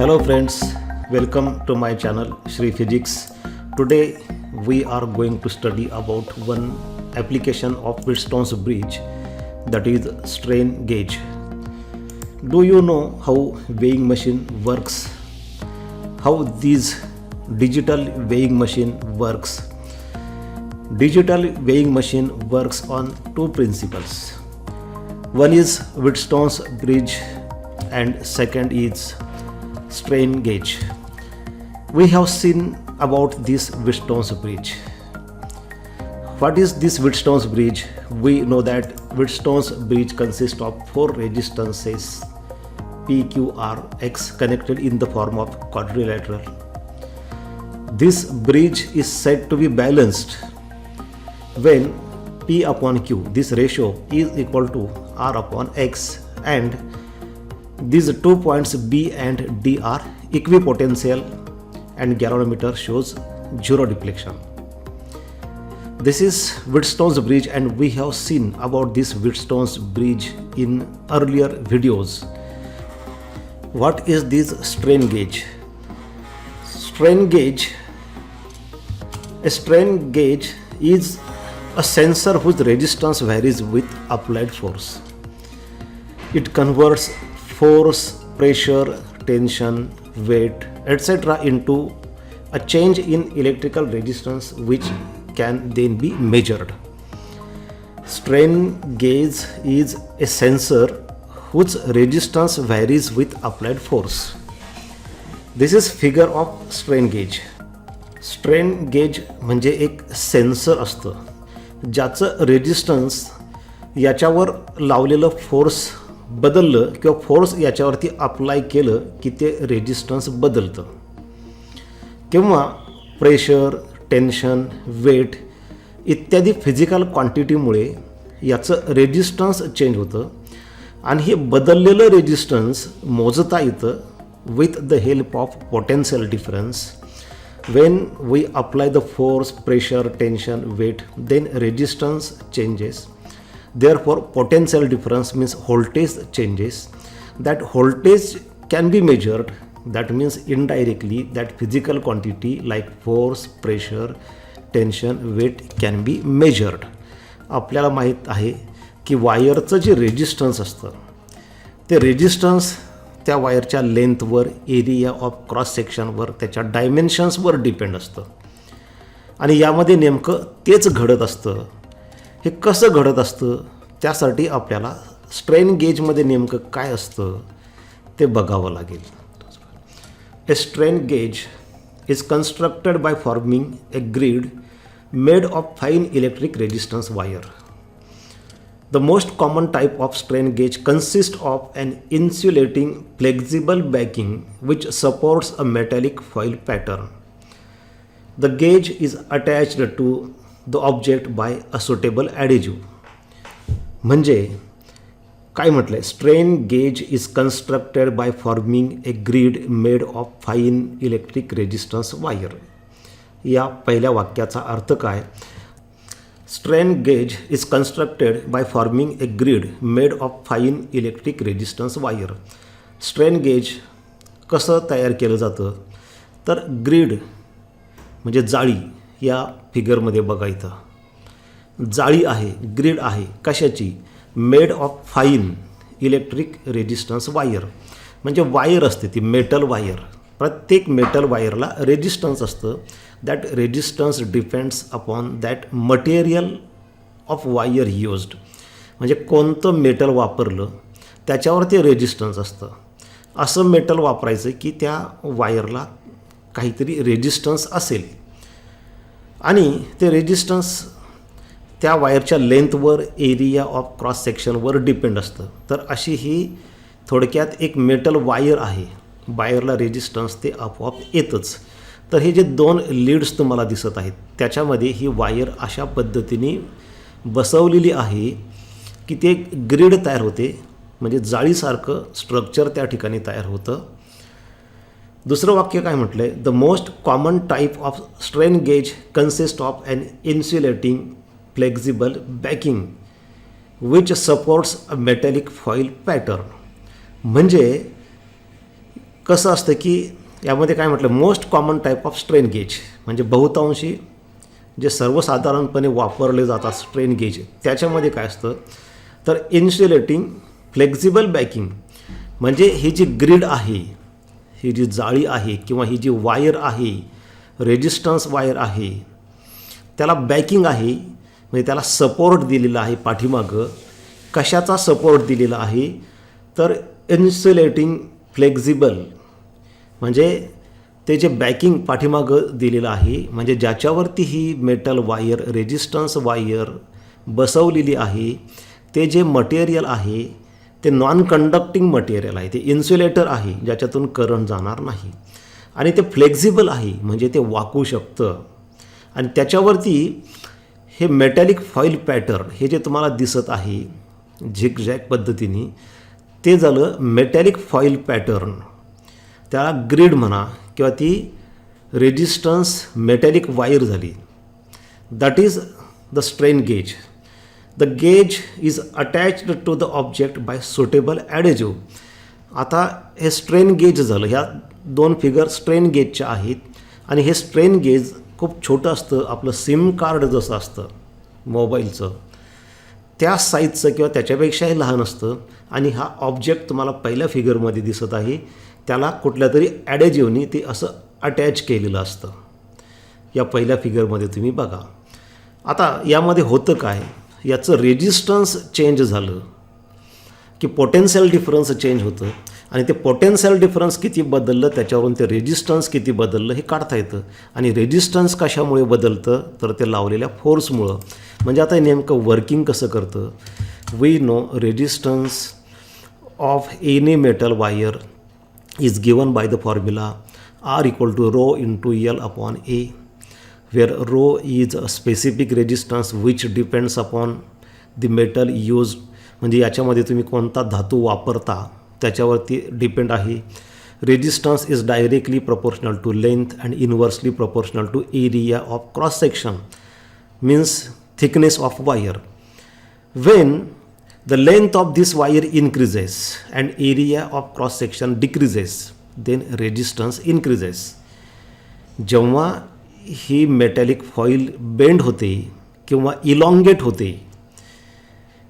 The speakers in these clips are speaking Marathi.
Hello friends, welcome to my channel Shri Physics. Today we are going to study about one application of Wheatstone's bridge, that is strain gauge. Do you know how weighing machine works? How this digital weighing machine works? Digital weighing machine works on two principles. One is Wheatstone's bridge and second is strain gauge. We have seen about this Wheatstone's bridge. What is this Wheatstone's bridge? We know that Wheatstone's bridge consists of four resistances P, Q, R, X connected in the form of quadrilateral. This bridge is said to be balanced when P upon Q, this ratio, is equal to R upon X, and these two points B and D are equipotential and galvanometer shows zero deflection. This is Wheatstone's bridge and we have seen about this Wheatstone's bridge in earlier videos. What is this strain gauge? A strain gauge is a sensor whose resistance varies with applied force. It converts force, pressure, tension, weight, etc. into a change in electrical resistance which can then be measured. Strain gauge is a sensor whose resistance varies with applied force. This is figure of strain gauge. Strain gauge म्हणजे एक सेन्सर असतं ज्याचं रेजिस्टन्स याच्यावर लावलेलं फोर्स बदललं किंवा फोर्स याच्यावरती अप्लाय केलं की ते रेजिस्टन्स बदलतं किंवा प्रेशर, टेन्शन, वेट इत्यादी फिजिकल क्वांटिटीमुळे याचं रेजिस्टन्स चेंज होतं आणि हे बदललेलं रेजिस्टन्स मोजता येतं with the help of potential difference. When we apply the force, pressure, tension, weight, then resistance changes. Therefore, potential difference means voltage changes. That voltage can be measured. That means indirectly that physical quantity like force, pressure, tension, weight can be measured. आपल्याला माहीत आहे की वायरचं जे रेजिस्टन्स असतं ते रेजिस्टन्स त्या वायरच्या लेंथवर, एरिया ऑफ क्रॉस सेक्शनवर, त्याच्या डायमेन्शन्सवर डिपेंड असतं आणि यामध्ये नेमकं तेच घडत असतं. हे कसं घडत असतं त्यासाठी आपल्याला स्ट्रेन गेजमध्ये नेमकं काय असतं ते बघावं लागेल. A strain gauge is constructed by forming a grid made of fine electric resistance wire. The most common type of strain gauge consists of an insulating flexible backing which supports a metallic foil pattern. The gauge is attached to the object by a suitable adhesive. म्हणजे काय म्हटलंय? Strain gauge is constructed by forming a grid made of fine electric resistance wire. या पहिल्या वाक्याचा अर्थ काय? Strain gauge is constructed by forming a grid made of fine electric resistance wire. Strain gauge कसं तयार केलं जातं तर ग्रीड म्हणजे जाळी या फिगरमध्ये बघा इथं जाळी आहे, ग्रीड आहे कशाची? Made of fine electric resistance wire. म्हणजे वायर असते ती मेटल वायर. प्रत्येक मेटल वायरला रेजिस्टन्स असतं. That resistance depends upon that material of wire used. म्हणजे कोणतं मेटल वापरलं त्याच्यावर ते रेजिस्टन्स असतं. असं मेटल वापरायचं की त्या वायरला काहीतरी रेजिस्टन्स असेल आणि ते रेजिस्टन्स त्या वायरच्या लेंथवर, एरिया ऑफ क्रॉस सेक्शनवर डिपेंड असतं. तर अशी ही थोडक्यात एक मेटल वायर आहे. वायरला रेजिस्टन्स ते आपोआप येतच. तर हे जे दोन लीड्स तुम्हाला दिसत आहेत त्याच्यामध्ये ही वायर अशा पद्धतीने बसवलेली आहे की ते ग्रीड तयार होते. म्हणजे जाळीसारखं स्ट्रक्चर त्या ठिकाणी तयार होतं. दुसरं वाक्य काय म्हटलं आहे? The most common type of strain gauge consist of an insulating flexible backing which supports a metallic foil pattern. म्हणजे कसं असतं की यामध्ये काय म्हटलं, most common type of strain gauge म्हणजे बहुतांशी जे सर्वसाधारणपणे वापरले जातात स्ट्रेन गेज, त्याच्यामध्ये काय असतं तर इन्सुलेटिंग फ्लेक्झिबल बॅकिंग म्हणजे ही जी ग्रीड आहे, ही जी जाळी आहे किंवा ही जी वायर आहे, रेजिस्टन्स वायर आहे, त्याला बॅकिंग आहे म्हणजे त्याला सपोर्ट दिलेला आहे पाठीमागं. कशाचा सपोर्ट दिलेला आहे तर इन्सुलेटिंग फ्लेक्झिबल म्हणजे ते जे बॅकिंग पाठीमागं दिलेलं आहे म्हणजे ज्याच्यावरती ही मेटल वायर रेजिस्टन्स वायर बसवलेली आहे ते जे मटेरियल आहे ते नॉन कंडक्टिंग मटेरियल आहे, ते इन्सुलेटर आहे ज्याच्यातून करंट जाणार नाही आणि ते फ्लेक्झिबल आहे म्हणजे ते वाकू शकतं. आणि त्याच्यावरती हे मेटॅलिक फॉईल पॅटर्न हे जे तुम्हाला दिसत आहे झिगझॅग पद्धतीने ते झालं मेटॅलिक फॉईल पॅटर्न. त्याला ग्रीड म्हणा किंवा ती रेजिस्टन्स मेटॅलिक वायर झाली. That is the strain gauge. The gauge is attached to the object by suitable adhesive. आता हे स्ट्रेन गेज झालं, ह्या दोन फिगर स्ट्रेन गेजच्या आहेत आणि हे स्ट्रेन गेज खूप छोटं असतं, आपलं सिम कार्ड जसं असतं मोबाईलचं त्या साईजचं किंवा त्याच्यापेक्षाही लहान असतं आणि हा ऑब्जेक्ट तुम्हाला पहिल्या फिगरमध्ये दिसत आहे त्याला कुठल्या तरी ॲडेजिव्हनी ते असं अटॅच केलेलं असतं. या पहिल्या फिगरमध्ये तुम्ही बघा. आता यामध्ये होतं काय, याचं रेजिस्टन्स चेंज झालं की पोटेन्शियल डिफरन्स चेंज होतं आणि ते पोटेन्शियल डिफरन्स किती बदललं त्याच्यावरून ते रेजिस्टन्स किती बदललं हे काढता येतं. आणि रेजिस्टन्स कशामुळे बदलतं तर ते लावलेल्या फोर्समुळं. म्हणजे आता नेमकं वर्किंग कसं करतं, we know resistance of any metal wire is given by the formula R equal to rho into L upon A, where rho is a specific resistance which depends upon the metal used. म्हणजे याच्यामध्ये तुम्ही कोणता धातू वापरता त्याच्यावरती डिपेंड आहे. Resistance is directly proportional to length and inversely proportional to area of cross section means thickness of wire. When the length of this wire increases and area of cross section decreases, then resistance increases. जेव्हा ही मेटॅलिक फॉईल बेंड होते किंवा इलॉंगेट होते,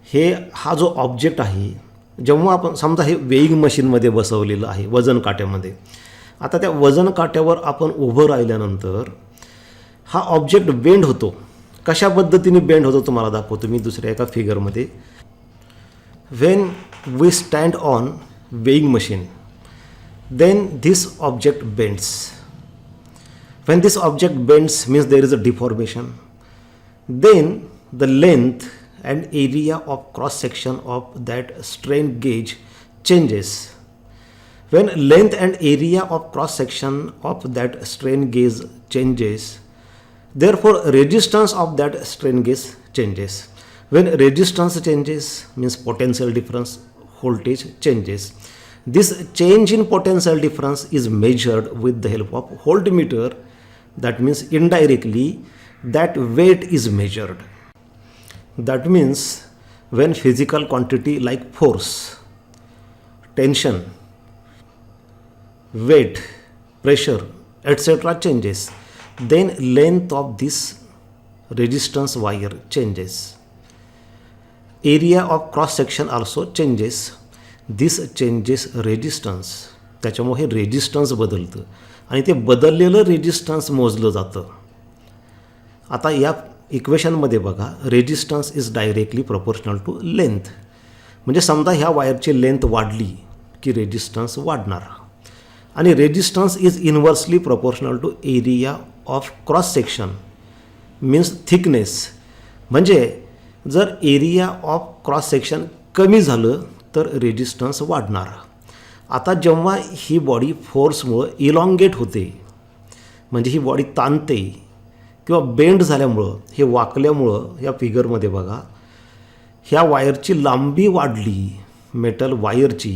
हे हा जो ऑब्जेक्ट आहे जेव्हा आपण समजा हे वेइंग मशीनमध्ये बसवलेलं आहे वजन काट्यामध्ये. आता त्या वजन काट्यावर आपण उभं राहिल्यानंतर हा ऑब्जेक्ट बेंड होतो. कशा पद्धतीने बेंड होतो तुम्हाला दाखवतो मी दुसऱ्या एका फिगरमध्ये. When we stand on weighing machine, then this object bends. When this object bends means there is a deformation. Then the length and area of cross section of that strain gauge changes. When length and area of cross section of that strain gauge changes, therefore resistance of that strain gauge changes. When resistance changes means potential difference, voltage changes. This change in potential difference is measured with the help of voltmeter. That means indirectly that weight is measured. That means when physical quantity like force, tension, weight, pressure, etc. changes, then length of this resistance wire changes. Area of cross section also changes. This changes resistance. त्याच्यामुळे रेजिस्टन्स बदलतं आणि ते बदललेलं रेजिस्टन्स मोजलं जातं. आता या इक्वेशनमध्ये बघा resistance is directly proportional to length. म्हणजे समजा ह्या वायरची लेंथ वाढली की रेजिस्टन्स वाढणार आणि resistance is inversely proportional to area of cross section means thickness. म्हणजे जर एरिया ऑफ क्रॉस सेक्शन कमी झालं तर रेजिस्टन्स वाढणार. आता जेव्हा ही बॉडी फोर्समुळं इलॉंगेट होते म्हणजे ही बॉडी ताणते किंवा बेंड झाल्यामुळं हे वाकल्यामुळं या फिगरमध्ये बघा ह्या वायरची लांबी वाढली, मेटल वायरची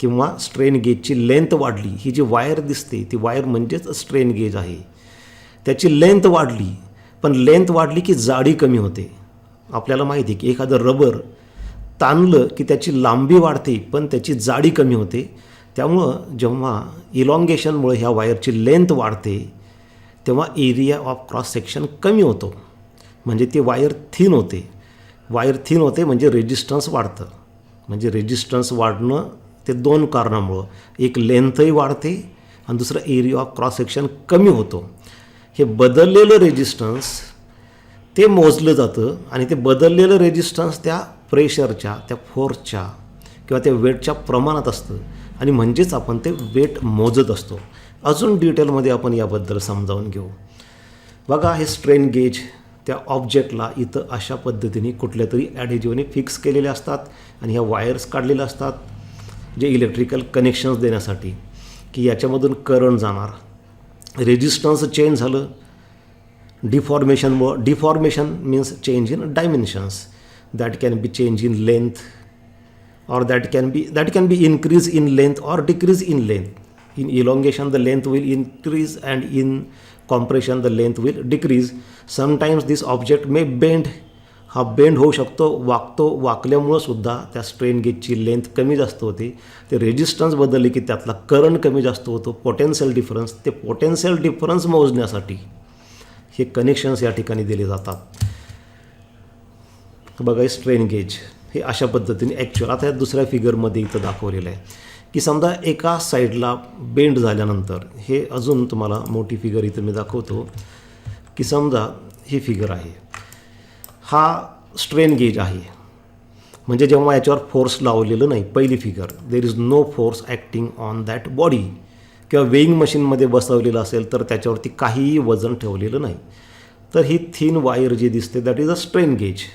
किंवा स्ट्रेन गेजची लेंथ वाढली. ही जी वायर दिसते ती वायर म्हणजेच स्ट्रेन गेज आहे. त्याची लेंथ वाढली, पण लेंथ वाढली की जाडी कमी होते. आपल्याला माहिती आहे की एखादं रबर ताणलं की त्याची लांबी वाढते पण त्याची जाडी कमी होते. त्यामुळं जेव्हा इलॉंगेशनमुळे ह्या वायरची लेंथ वाढते तेव्हा एरिया ऑफ क्रॉस सेक्शन कमी होतो, म्हणजे ती वायर थिन होते. वायर थिन होते म्हणजे रेजिस्टन्स वाढतं. म्हणजे रेजिस्टन्स वाढणं ते दोन कारणामुळं, एक लेंथही वाढते आणि दुसरं एरिया ऑफ क्रॉस सेक्शन कमी होतो. हे बदललेलं रेजिस्टन्स ते मोजलं जातं आणि ते बदललेलं रेजिस्टन्स त्या प्रेशरच्या, त्या फोर्सच्या किंवा त्या वेटच्या प्रमाणात असतं आणि म्हणजेच आपण ते वेट मोजत असतो. अजून डिटेलमध्ये आपण याबद्दल समजावून घेऊ. बघा, हे स्ट्रेन गेज त्या ऑब्जेक्टला इथं अशा पद्धतीने कुठल्या तरी ॲडेजिव्हने फिक्स केलेले असतात आणि ह्या वायर्स काढलेल्या असतात जे इलेक्ट्रिकल कनेक्शन्स देण्यासाठी, की याच्यामधून करंट जाणार. रेजिस्टन्स चेंज झालं डिफॉर्मेशनमुळं. Deformation means change in dimensions. That can be change in length or that can be increase in length or decrease in length. In elongation the length will increase and in compression the length will decrease. Sometimes this object may bend. हा बेंड होऊ शकतो, वाकतो. वाकल्यामुळं सुद्धा त्या स्ट्रेन गेजची लेंथ कमी जास्त होते. ते रेजिस्टन्स बदलले की त्यातला करंट कमी जास्त होतो. पोटेन्शियल डिफरन्स, ते पोटेन्शियल डिफरन्स मोजण्यासाठी हे कनेक्शन्स या ठिकाणी दिले जातात. बघा, स्ट्रेन गेज हे अशा पद्धतीने ॲक्च्युअल, आता या दुसऱ्या फिगरमध्ये इथं दाखवलेलं आहे की समजा एका साईडला बेंड झाल्यानंतर, हे अजून तुम्हाला मोठी फिगर इथं मी दाखवतो की समजा ही फिगर आहे, हा स्ट्रेन गेज आहे. म्हणजे जेव्हा याच्यावर फोर्स लावलेलं नाही, पहिली figure, there is no force acting on that body. किंवा वेईंग मशीनमध्ये बसवलेलं असेल तर त्याच्यावरती काहीही वजन ठेवलेलं नाही, तर ही थिन वायर जी दिसते that is a strain gauge.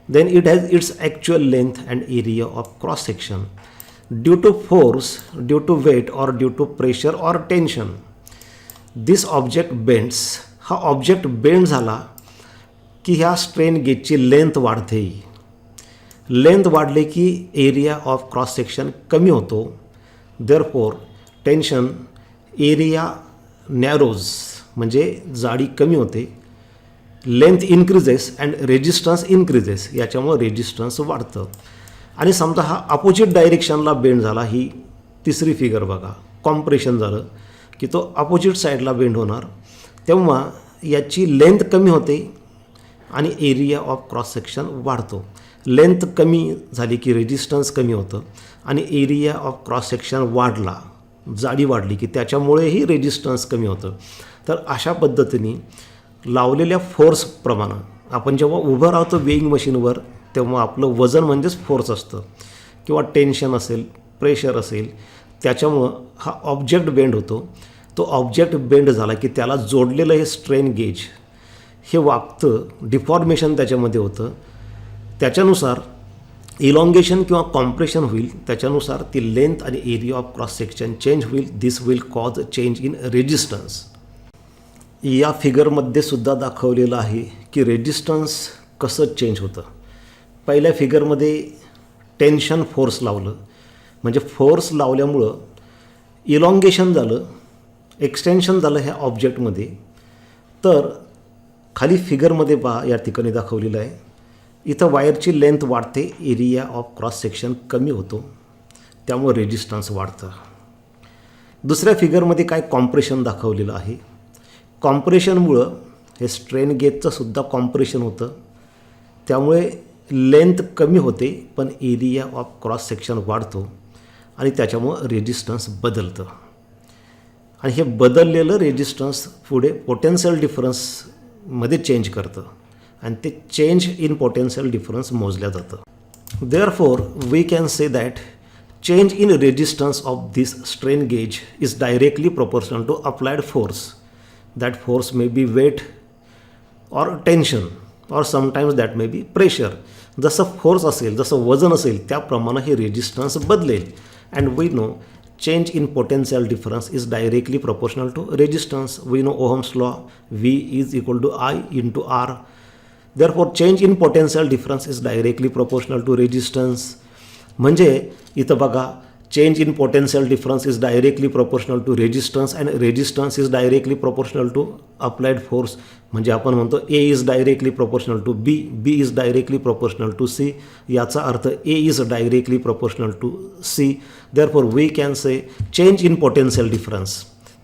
Then it has its actual length and area of cross section. Due to force, due to weight or due to pressure or tension, this object bends. हा ऑब्जेक्ट बेंड झाला की ह्या स्ट्रेन गेजची लेंथ वाढते. लेंथ वाढले की एरिया ऑफ क्रॉस सेक्शन कमी होतो. देअरफॉर टेन्शन, एरिया नॅरोज म्हणजे जाडी कमी होते. Length increases and resistance increases, याच्यामुळं रेजिस्टन्स वाढतं. आणि समजा हा अपोजिट डायरेक्शनला बेंड झाला, ही तिसरी फिगर बघा, कॉम्प्रेशन झालं की तो अपोजिट साईडला बेंड होणार, तेव्हा याची लेंथ कमी होते आणि एरिया ऑफ क्रॉस सेक्शन वाढतो. लेंथ कमी झाली की रेजिस्टन्स कमी होतं आणि एरिया ऑफ क्रॉस सेक्शन वाढला, जाडी वाढली की त्याच्यामुळेही रेजिस्टन्स कमी होतं. तर अशा पद्धतीने लावलेल्या फोर्सप्रमाणे आपण जेव्हा उभं राहतो वेईंग मशीनवर तेव्हा आपलं वजन म्हणजेच फोर्स असतं किंवा टेन्शन असेल, प्रेशर असेल, त्याच्यामुळं हा ऑब्जेक्ट बेंड होतो. तो ऑब्जेक्ट बेंड झाला की त्याला जोडलेलं हे स्ट्रेन गेज हे वाकतं, डिफॉर्मेशन त्याच्यामध्ये होतं. त्याच्यानुसार इलॉंगेशन किंवा कॉम्प्रेशन होईल, त्याच्यानुसार ती लेंथ आणि area of cross section change होईल. This will cause change in resistance. या फिगरमध्ये सुद्धा दाखवलेलं आहे की रेजिस्टन्स कसं चेंज होतं. पहिल्या फिगरमध्ये टेन्शन फोर्स लावलं, म्हणजे फोर्स लावल्यामुळं इलॉंगेशन झालं, एक्सटेन्शन झालं ह्या ऑब्जेक्टमध्ये. तर खाली फिगरमध्ये पहा, या ठिकाणी दाखवलेलं आहे, इथं वायरची लेंथ वाढते, एरिया ऑफ क्रॉस सेक्शन कमी होतो, त्यामुळे रेजिस्टन्स वाढतं. दुसऱ्या फिगरमध्ये काय कॉम्प्रेशन दाखवलेलं आहे. कॉम्प्रेशनमुळं हे स्ट्रेन गेजचं सुद्धा कॉम्प्रेशन होतं, त्यामुळे लेंथ कमी होते पण एरिया ऑफ क्रॉस सेक्शन वाढतो आणि त्याच्यामुळं रेजिस्टन्स बदलतं. आणि हे बदललेलं रेजिस्टन्स पुढे पोटेन्शियल डिफरन्समध्ये चेंज करतं आणि ते चेंज इन पोटेन्शियल डिफरन्स मोजल्या जातं. Therefore we can say that change in resistance of this strain gauge is directly proportional to applied force. That force may be weight or tension or sometimes that may be pressure. जसं फोर्स असेल, जसं वजन असेल त्याप्रमाणे हे रेजिस्टन्स बदलेल. And we know change in potential difference is directly proportional to resistance. We know Ohm's law, V is equal to I into R. Therefore change in potential difference is directly proportional to resistance. म्हणजे इथं बघा, change in potential difference is directly proportional to resistance and resistance is directly proportional to applied force. म्हणजे आपण म्हणतो A is directly proportional to B, B is directly proportional to C. याचा अर्थ A is directly proportional to C. Therefore we can say change in potential difference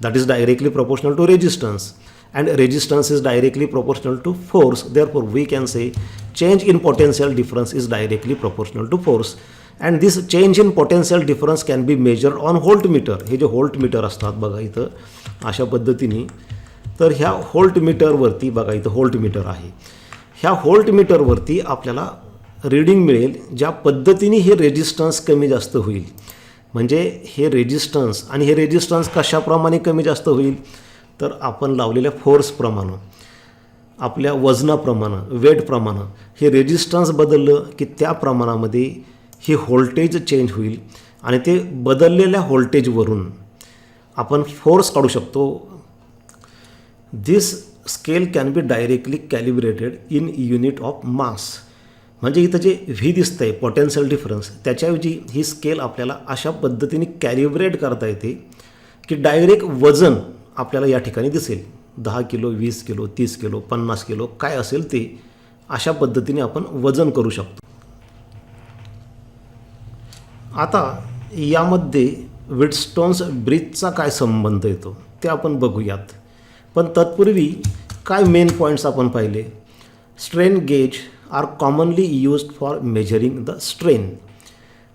that is directly proportional to resistance and resistance is directly proportional to force. Therefore we can say change in potential difference is directly proportional to force. And this change in potential difference can be measured on voltmeter. हे जे व्होल्टमीटर असतात बघा इथं अशा पद्धतीने, तर ह्या व्होल्टमीटरवरती बघा इथं व्होल्टमीटर आहे, ह्या व्होल्टमीटरवरती आपल्याला रीडिंग मिळेल ज्या पद्धतीने हे रेजिस्टन्स कमी जास्त होईल. म्हणजे हे रेजिस्टन्स आणि हे रेजिस्टन्स कशाप्रमाणे कमी जास्त होईल, तर आपण लावलेल्या फोर्सप्रमाणे, आपल्या वजनाप्रमाणे, वेटप्रमाणे हे रेजिस्टन्स बदललं की त्या प्रमाणामध्ये हे व्होल्टेज चेंज होईल आणि ते बदललेल्या व्होल्टेजवरून आपण फोर्स काढू शकतो. This scale can be directly calibrated in unit of mass. म्हणजे इथं जे व्ही दिसतं आहे पोटेन्शियल डिफरन्स, त्याच्याऐवजी ही स्केल आपल्याला अशा पद्धतीने कॅलिब्रेट करता येते की डायरेक्ट वजन आपल्याला या ठिकाणी दिसेल. 10 किलो, 20 किलो, 30 किलो, 50 किलो काय असेल ते अशा पद्धतीने आपण वजन करू शकतो. आता यामध्ये व्हीटस्टोन्स ब्रिजचा काय संबंध येतो ते आपण बघूयात. पण तत्पूर्वी काय मेन पॉईंट्स आपण पाहिले. Strain gauge are commonly used for measuring the strain.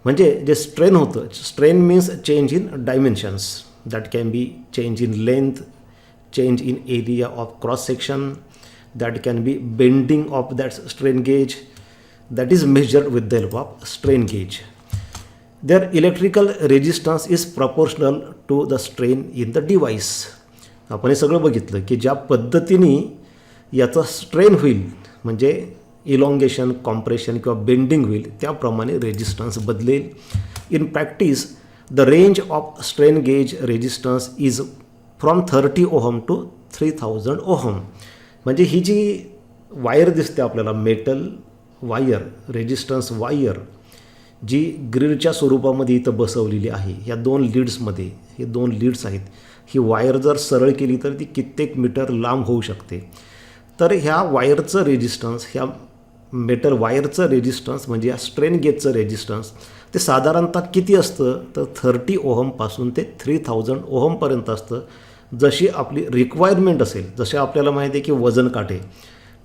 म्हणजे जे स्ट्रेन होतं, strain means change in dimensions that can be change in length, change in area of cross section, that can be bending of that strain gauge, that is measured with the help of strain gauge. Their electrical resistance is proportional to the strain in the device. आपण हे सगळं बघितलं की ज्या पद्धतीने याचा स्ट्रेन होईल, म्हणजे इलॉंगेशन, कॉम्प्रेशन किंवा बेंडिंग होईल, त्याप्रमाणे रेजिस्टन्स बदलेल. In practice the range of strain gauge resistance is from 30 ohm to 3000 ohm. म्हणजे ही जी वायर दिसते आपल्याला, मेटल वायर, रेजिस्टन्स वायर जी ग्रिडच्या स्वरूपामध्ये इथं बसवलेली आहे, ह्या 2 लीड्समध्ये, हे 2 लीड्स आहेत, ही वायर जर सरळ केली तर ती कित्येक मीटर लांब होऊ शकते. तर ह्या वायरचं रेजिस्टन्स, ह्या मेटल वायरचं रेजिस्टन्स म्हणजे या स्ट्रेन गेजचं रेजिस्टन्स ते साधारणतः किती असतं, तर 30 ओहमपासून ते 3000 ओहमपर्यंत असतं. जशी आपली रिक्वायरमेंट असेल, जसे आपल्याला माहिती आहे की वजन काटे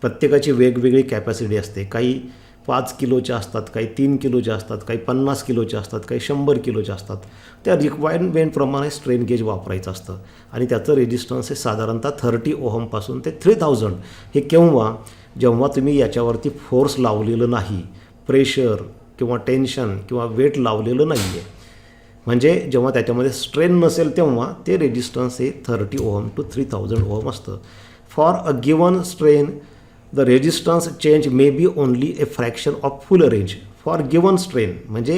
प्रत्येकाची वेगवेगळी कॅपॅसिटी असते. काही 5 किलोच्या असतात, काही 3 किलोच्या असतात, काही 50 किलोच्या असतात, काही 100 किलोच्या असतात. त्या रिक्वायरमेंटप्रमाणे स्ट्रेन गेज वापरायचं असतं आणि त्याचं रेजिस्टन्स हे साधारणतः 30 ओहमपासून ते 3000. हे केव्हा, जेव्हा तुम्ही याच्यावरती फोर्स लावलेलं नाही, प्रेशर किंवा टेन्शन किंवा वेट लावलेलं नाही आहे, म्हणजे जेव्हा त्याच्यामध्ये स्ट्रेन नसेल तेव्हा ते रेजिस्टन्स हे 30 ओहम टू 3000 ओहम असतं. For a given strain the resistance change may be only a fraction of full range for given strain. म्हणजे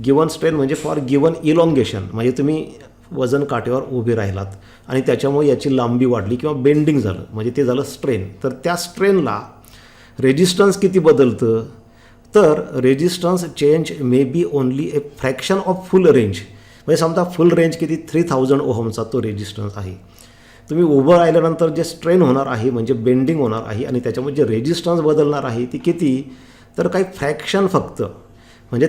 गिवन स्ट्रेन म्हणजे फॉर गिवन इलॉंगेशन, म्हणजे तुम्ही वजन काट्यावर उभे राहिलात आणि त्याच्यामुळे याची लांबी वाढली किंवा बेंडिंग झालं, म्हणजे ते झालं स्ट्रेन. तर त्या स्ट्रेनला रेजिस्टन्स किती बदलतं, तर resistance change may be only A fraction of full range. म्हणजे समजा फुल रेंज किती 3000 ओहमचा तो रेजिस्टन्स आहे. तुम्ही उभं राहिल्यानंतर जे स्ट्रेन होणार आहे म्हणजे बेंडिंग होणार आहे आणि त्याच्यामध्ये जे रेजिस्टन्स बदलणार आहे ती किती, तर काही फ्रॅक्शन फक्त, म्हणजे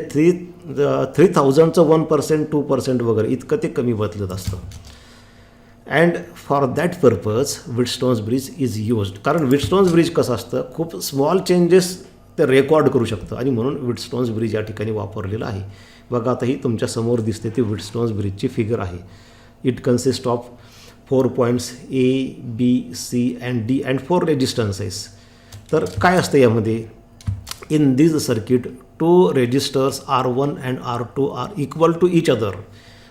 3000चं 1%, 2% वगैरे इतकं ते कमी बदलत असतं. And for that purpose Wheatstone's bridge is used. कारण व्हीटस्टोन्स ब्रिज कसं असतं, खूप स्मॉल चेंजेस ते रेकॉर्ड करू शकतं आणि म्हणून व्हीटस्टोन्स ब्रिज या ठिकाणी वापरलेलं आहे. बघा आता ही तुमच्यासमोर दिसते ती व्हीटस्टोन्स ब्रिजची फिगर आहे. It consist of 4 points A, B, C and D and 4 resistances. तर काय असतं यामध्ये, in this circuit 2 resistors R1 and R2 are equal to each other.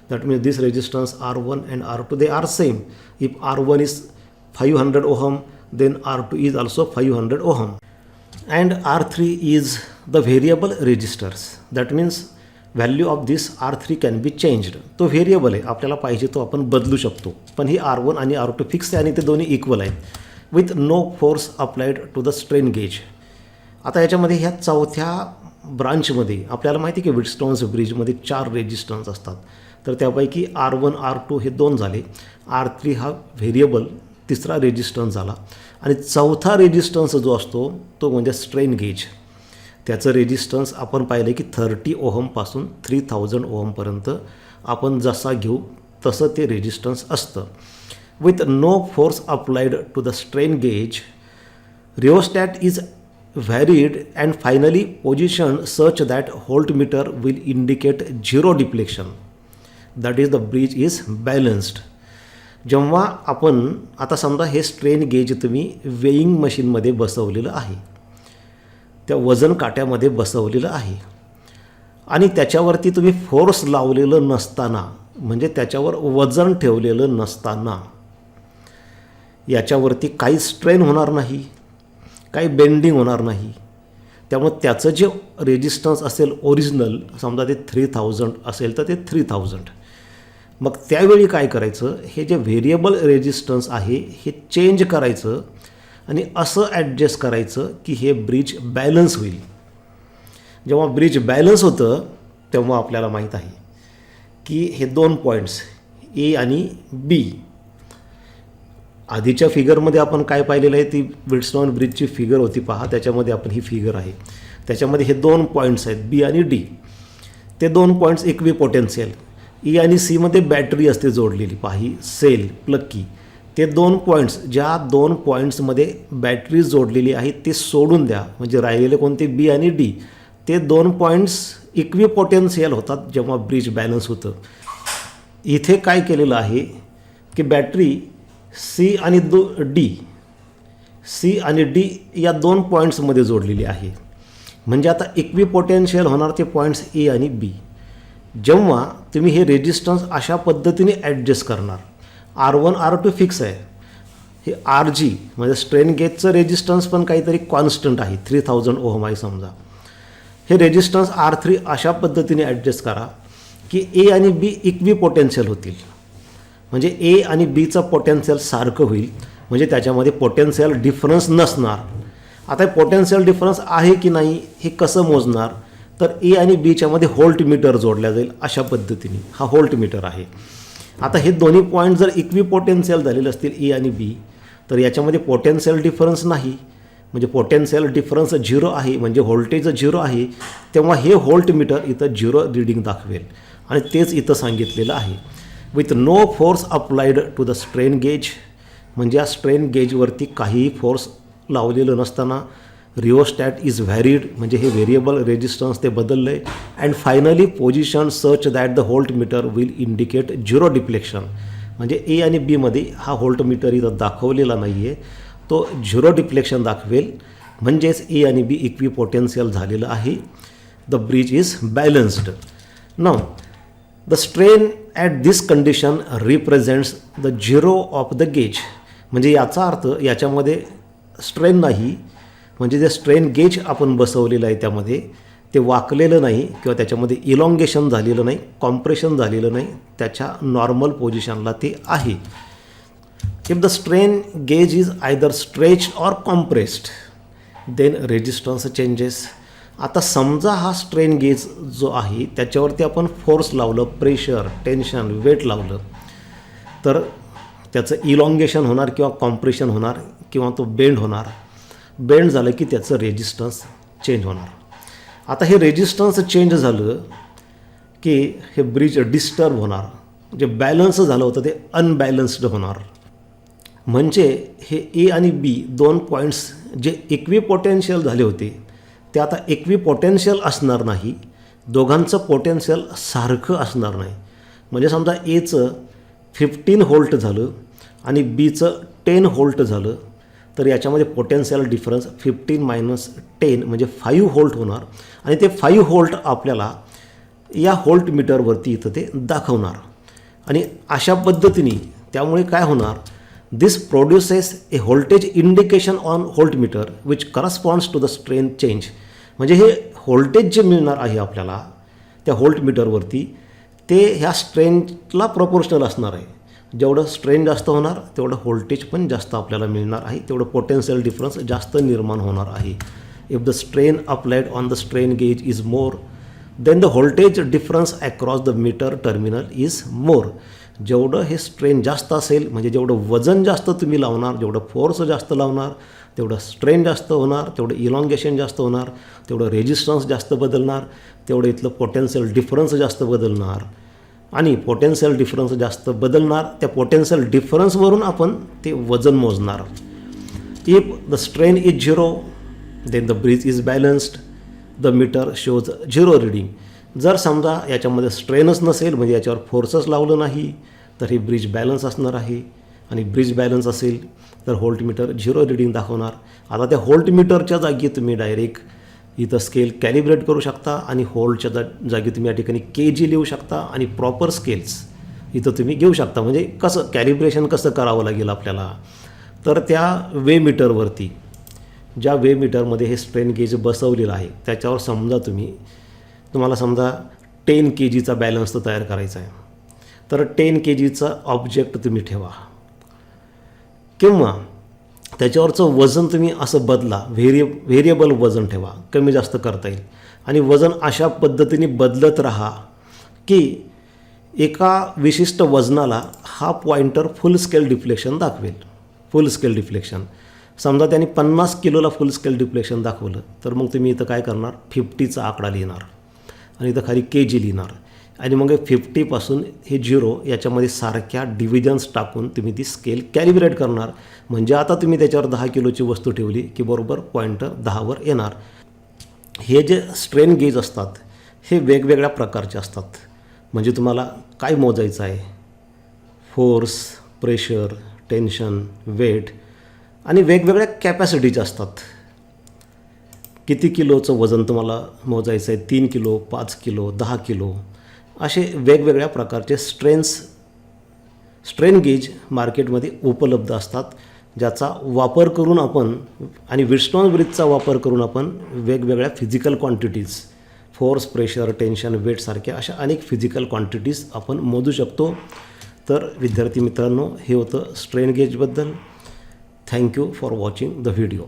That means this resistance R1 and R2 they are same. If R1 is 500 ohm then R2 is also 500 ohm and R3 is the variable resistors. That means value of this R3 can be changed. तो व्हेरिएबल आहे, आपल्याला पाहिजे तो आपण बदलू शकतो. पण ही R1 आणि R2 फिक्स आहे आणि ते दोन्ही इक्वल आहेत with no force applied to the strain gauge. आता याच्यामध्ये ह्या चौथ्या ब्रांचमध्ये आपल्याला माहिती आहे की व्हीटस्टोन्स ब्रिजमध्ये 4 रेजिस्टन्स असतात. तर त्यापैकी R1 R2 हे 2 झाले. R3 हा व्हेरिएबल तिसरा रेजिस्टन्स झाला. आणि चौथा रेजिस्टन्स जो असतो तो म्हणजे स्ट्रेन गेज. त्याचं रेजिस्टन्स आपण पाहिलं की 30 ओहमपासून 3000 ओहमपर्यंत आपण जसा घेऊ तसं ते रेजिस्टन्स असतं. With no force applied to the strain gauge, rheostat is varied and finally position such that voltmeter will indicate zero deflection. That is the bridge is balanced. जेव्हा आपण आता समजा हे स्ट्रेन गेज तुम्ही वेईंग मशीनमध्ये बसवलेलं आहे, त्या वजन काट्यामध्ये बसवलेलं आहे आणि त्याच्यावरती तुम्ही फोर्स लावलेलं नसताना, म्हणजे त्याच्यावर वजन ठेवलेलं नसताना याच्यावरती काही स्ट्रेन होणार नाही, काही बेंडिंग होणार नाही. त्यामुळे त्याचं जे रेजिस्टन्स असेल ओरिजिनल, समजा ते 3000 असेल तर ते 3000. मग त्यावेळी काय करायचं, हे जे व्हेरिएबल रेजिस्टन्स आहे हे चेंज करायचं आणि असं ॲडजस्ट करायचं की हे ब्रिज बॅलन्स होईल. जेव्हा ब्रिज बॅलन्स होतं तेव्हा आपल्याला माहीत आहे की हे 2 पॉईंट्स ए आणि बी, आधीच्या फिगरमध्ये आपण काय पाहिलेलं आहे, ती व्हीटस्टोन ब्रिजची फिगर होती पहा, त्याच्यामध्ये आपण ही फिगर आहे. त्याच्यामध्ये हे 2 पॉईंट्स आहेत बी आणि डी. ते 2 पॉईंट्स इक्विपोटेन्शियल. ई आणि सीमध्ये बॅटरी असते जोडलेली, पहा ही सेल प्लग की. ते 2 पॉईंट्स, ज्या 2 पॉईंट्समध्ये बॅटरी जोडलेली आहे ते सोडून द्या, म्हणजे राहिलेले कोणते बी आणि डी. ते 2 पॉईंट्स इक्विपोटेन्शियल होतात जेव्हा ब्रिज बॅलन्स होतं. इथे काय केलेलं आहे की बॅटरी सी आणि डी या 2 पॉईंट्समध्ये जोडलेली आहे. म्हणजे आता इक्विपोटेन्शियल होणार ते पॉईंट्स ए आणि बी. जेव्हा तुम्ही हे रेजिस्टन्स अशा पद्धतीने ॲडजस्ट करणार, R1 R2 फिक्स आहे, हे RG म्हणजे स्ट्रेन गेजचं रेजिस्टन्स पण काहीतरी कॉन्स्टंट आहे, 3000 ओहम आहे समजा. हे रेजिस्टन्स R3 अशा पद्धतीने ॲडजस्ट करा की ए आणि बी इक्विपोटेन्शियल होतील, म्हणजे ए आणि बीचं पोटेन्शियल सारखं होईल, म्हणजे त्याच्यामध्ये पोटेन्शियल डिफरन्स नसणार. आता पोटेन्शियल डिफरन्स आहे की नाही हे कसं मोजणार, तर ए आणि बीच्यामध्ये व्होल्टमीटर जोडल्या जाईल अशा पद्धतीने. हा व्होल्टमीटर आहे. आता हे दोन्ही पॉईंट जर इक्विपोटेन्शियल झालेले असतील ए आणि बी, तर याच्यामध्ये पोटेन्शियल डिफरन्स नाही, म्हणजे पोटेन्शियल डिफरन्स 0 आहे, म्हणजे व्होल्टेज 0 आहे. तेव्हा हे व्होल्टमीटर इथं 0 रीडिंग दाखवेल आणि तेच इथं सांगितलेलं आहे. With no force applied to the strain gauge, म्हणजे या स्ट्रेन गेजवरती काहीही फोर्स लावलेलं नसताना रिओस्टॅट इज व्हॅरिड, म्हणजे हे व्हेरिएबल रेजिस्टन्स ते बदललं आहे. And finally position such that the voltmeter will indicate zero deflection, म्हणजे ए आणि बीमध्ये हा व्होल्टमीटर इथं दाखवलेला नाही आहे, तो झिरो डिप्लेक्शन दाखवेल, म्हणजेच ए आणि बी इक्विपोटेन्शियल झालेलं आहे. The bridge is balanced. Now the strain at this condition represents the zero of the gauge, म्हणजे याचा अर्थ याच्यामध्ये स्ट्रेन नाही, म्हणजे जे स्ट्रेन गेज आपण बसवलेलं आहे त्यामध्ये ते वाकलेलं नाही किंवा त्याच्यामध्ये इलॉंगेशन झालेलं नाही, कॉम्प्रेशन झालेलं नाही, त्याच्या नॉर्मल पोझिशनला ते आहे. If the strain gauge is either stretched or compressed then resistance changes. आता समजा हा स्ट्रेन गेज जो आहे त्याच्यावरती आपण फोर्स लावलं, प्रेशर, टेन्शन, वेट लावलं, तर त्याचं इलॉंगेशन होणार किंवा कॉम्प्रेशन होणार किंवा तो बेंड होणार. बेंड झालं की त्याचं रेजिस्टन्स चेंज होणार. आता हे रेजिस्टन्स चेंज झालं की हे ब्रिज डिस्टर्ब होणार, जे बॅलन्स झालं होतं ते अनबॅलन्स्ड होणार. म्हणजे हे ए आणि बी 2 पॉईंट्स जे इक्विपोटेन्शियल झाले होते ते आता इक्विपोटेन्शियल असणार नाही, दोघांचं पोटेन्शियल सारखं असणार नाही. म्हणजे समजा एचं 15 व्होल्ट झालं आणि बीचं 10 व्होल्ट झालं, तर याच्यामध्ये पोटेन्शियल डिफरन्स 15 - 10 म्हणजे 5 व्होल्ट होणार आणि ते 5 व्होल्ट आपल्याला या व्होल्टमीटरवरती इथं ते दाखवणार. आणि अशा पद्धतीने त्यामुळे काय होणार, this produces a voltage indication on voltmeter which corresponds to the strain change. म्हणजे हे व्होल्टेज जे मिळणार आहे आपल्याला त्या व्होल्टमीटरवरती ते ह्या स्ट्रेनला प्रपोर्शनल असणार आहे. जेवढं स्ट्रेन जास्त होणार तेवढं व्होल्टेज पण जास्त आपल्याला मिळणार आहे, तेवढं पोटेन्शियल डिफरन्स जास्त निर्माण होणार आहे. if the strain applied on the strain gauge is more, then the voltage difference across the meter terminal is more. जेवढं हे स्ट्रेन जास्त असेल, म्हणजे जेवढं वजन जास्त तुम्ही लावणार, जेवढं फोर्स जास्त लावणार, तेवढं स्ट्रेन जास्त होणार, तेवढं इलॉंगेशन जास्त होणार, तेवढं रेजिस्टन्स जास्त बदलणार, तेवढं इथलं पोटेन्शियल डिफरन्स जास्त बदलणार. आणि पोटेन्शियल डिफरन्स जास्त बदलणार, त्या पोटेन्शियल डिफरन्सवरून आपण ते वजन मोजणार. If the strain is 0, then the bridge is balanced, the meter shows 0 reading. जर समजा याच्यामध्ये स्ट्रेनच नसेल, म्हणजे याच्यावर फोर्सच लावलं नाही, तर ही ब्रिज बॅलन्स असणार आहे. आणि ब्रिज बॅलन्स असेल तर व्होल्टमीटर 0 रिडिंग दाखवणार. आता त्या व्होल्टमीटरच्या जागी तुम्ही डायरेक्ट इथं स्केल कॅलिब्रेट करू शकता आणि व्होल्टच्या जागी तुम्ही या ठिकाणी KG लिहू शकता आणि प्रॉपर स्केल्स इथं तुम्ही घेऊ शकता. म्हणजे कसं कॅलिब्रेशन कसं करावं लागेल आपल्याला, तर त्या वे मीटरवरती, ज्या वे मीटरमध्ये हे स्ट्रेन गेज बसवलेलं आहे त्याच्यावर समजा तुम्हाला समजा 10 kgचा बॅलन्स तयार करायचा आहे, तर 10 kgचा ऑब्जेक्ट तुम्ही ठेवा किंवा त्याच्यावरचं वजन तुम्ही असं बदला, व्हेरिएबल वजन ठेवा, कमी जास्त करता येईल. आणि वजन अशा पद्धतीने बदलत राहा की एका विशिष्ट वजनाला हा पॉइंटर फुल स्केल डिफ्लेक्शन दाखवेल. फुल स्केल डिफ्लेक्शन समजा त्याने 50 किलोला फुल स्केल डिफ्लेक्शन दाखवलं, तर मग तुम्ही इथं काय करणार, 50चा आकडा लिहिणार आणि इथं खाली KG लिहिणार. आणि मग 50पासून हे 0 याच्यामध्ये सारख्या डिव्हिजन्स टाकून तुम्ही ती स्केल कॅलिब्रेट करणार. म्हणजे आता तुम्ही त्याच्यावर 10 किलोची वस्तू ठेवली की बरोबर पॉइंटर 10वर येणार. हे जे स्ट्रेन गेज असतात हे वेगवेगळ्या प्रकारचे असतात. म्हणजे तुम्हाला काय मोजायचं आहे, फोर्स, प्रेशर, टेन्शन, वेट आणि वेगवेगळ्या कॅपॅसिटीचे असतात. किती किलोचं वजन तुम्हाला मोजायचं आहे, 3 किलो, 5 किलो, 10 किलो, असे वेगवेगळ्या प्रकारचे स्ट्रेन गेज मार्केटमध्ये उपलब्ध असतात, ज्याचा वापर करून आपण आणि व्हीटस्टोन ब्रिजचा वापर करून आपण वेगवेगळ्या physical quantities, force, pressure, tension, वेटसारख्या अशा अनेक फिजिकल क्वांटिटीज आपण मोजू शकतो. तर विद्यार्थी मित्रांनो, हे होतं स्ट्रेन गेजबद्दल. Thank you for watching the video.